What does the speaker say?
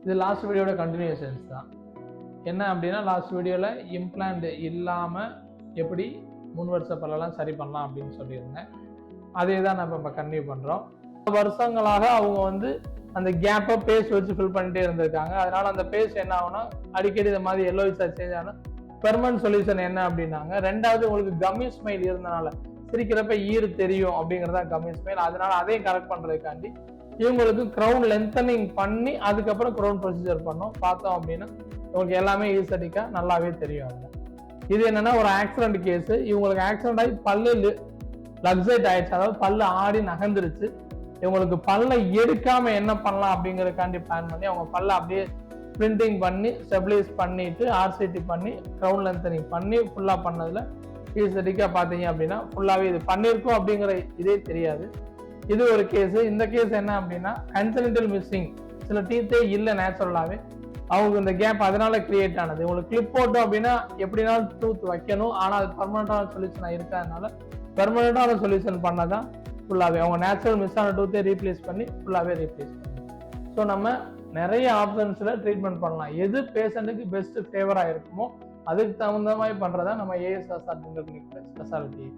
இது லாஸ்ட் வீடியோட கண்டினியூஷன்ஸ் தான். என்ன அப்படின்னா லாஸ்ட் வீடியோவில் இம்ப்ளான்ட் இல்லாமல் எப்படி முன் வருஷ பல்லெல்லாம் சரி பண்ணலாம் அப்படின்னு சொல்லியிருந்தேன். அதே தான் நம்ம இப்போ கண்டினியூ பண்ணுறோம். வருஷங்களாக அவங்க வந்து அந்த கேப்பை பேஸ் வச்சு ஃபில் பண்ணிட்டே இருந்திருக்காங்க. அதனால அந்த பேஸ் என்ன ஆகும்னா அடிக்கடி இந்த மாதிரி எல்லோயிஸாக சேஞ்ச் ஆனால் பெர்மனன்ட் சொல்யூஷன் என்ன அப்படின்னாங்க. ரெண்டாவது உங்களுக்கு கம்மி ஸ்மைல் இருந்தனால சிரிக்கிறப்ப ஈறு தெரியும் அப்படிங்கிறதா கம்மி ஸ்மைல். அதனால அதையும் கரெக்ட் பண்ணுறதுக்காண்டி இவங்களுக்கு க்ரௌன் லென்த்தனிங் பண்ணி அதுக்கப்புறம் க்ரௌன் ப்ரொசீஜர் பண்ணோம். பார்த்தோம் அப்படின்னா உங்களுக்கு எல்லாமே ஈஸடிக்காக நல்லாவே தெரியும். அதில் இது என்னன்னா ஒரு ஆக்சிடென்ட் கேஸு. இவங்களுக்கு ஆக்சிடென்ட் ஆகி பல்லு லக்ஸைட் ஆயிடுச்சு, அதாவது பல்லு ஆடி நகர்ந்துருச்சு. இவங்களுக்கு பல்லை எடுக்காம என்ன பண்ணலாம் அப்படிங்கறதுக்காண்டி பிளான் பண்ணி அவங்க பல்ல அப்படியே பிரிண்டிங் பண்ணி ஸ்டெபிலைஸ் பண்ணிட்டு ஆர்சிடி பண்ணி க்ரௌன் லென்த்தனிங் பண்ணி ஃபுல்லா பண்ணதுல ஈஸடிக்கா பாத்தீங்க அப்படின்னா ஃபுல்லாவே இது பண்ணிருக்கோம் அப்படிங்கிற இதே தெரியாது. இது ஒரு கேஸ். இந்த கேஸ் என்ன அப்படின்னா கன்சென்டல் மிஸ்ஸிங், சில டீத்தே இல்லை நேச்சுரலாவே, அவங்களுக்கு இந்த கேப் அதனால கிரியேட் ஆனது. உங்களுக்கு கிளிப் போட்டோம் அப்படின்னா எப்படினாலும் டூத் வைக்கணும், ஆனா அது பர்மனண்டான சொல்யூஷனா இருக்காதனால பெர்மனண்டான சொல்யூஷன் பண்ணதான் ஃபுல்லாவே அவங்க நேச்சுரல் மிஸ் ஆன டூத்தே ரீப்ளேஸ் பண்ணி ஃபுல்லாவே ரீப்ளேஸ் பண்ணி. ஸோ நம்ம நிறைய ஆப்ஷன்ஸ்ல ட்ரீட்மெண்ட் பண்ணலாம். எது பேஷண்ட்டுக்கு பெஸ்ட் ஃபேவரா இருக்குமோ அதுக்கு தகுந்த மாதிரி பண்றதா நம்ம ஏஎஸ்எஸ்ஆர் டென்டல் கிளினிக் ஸ்பெஷாலிட்டி.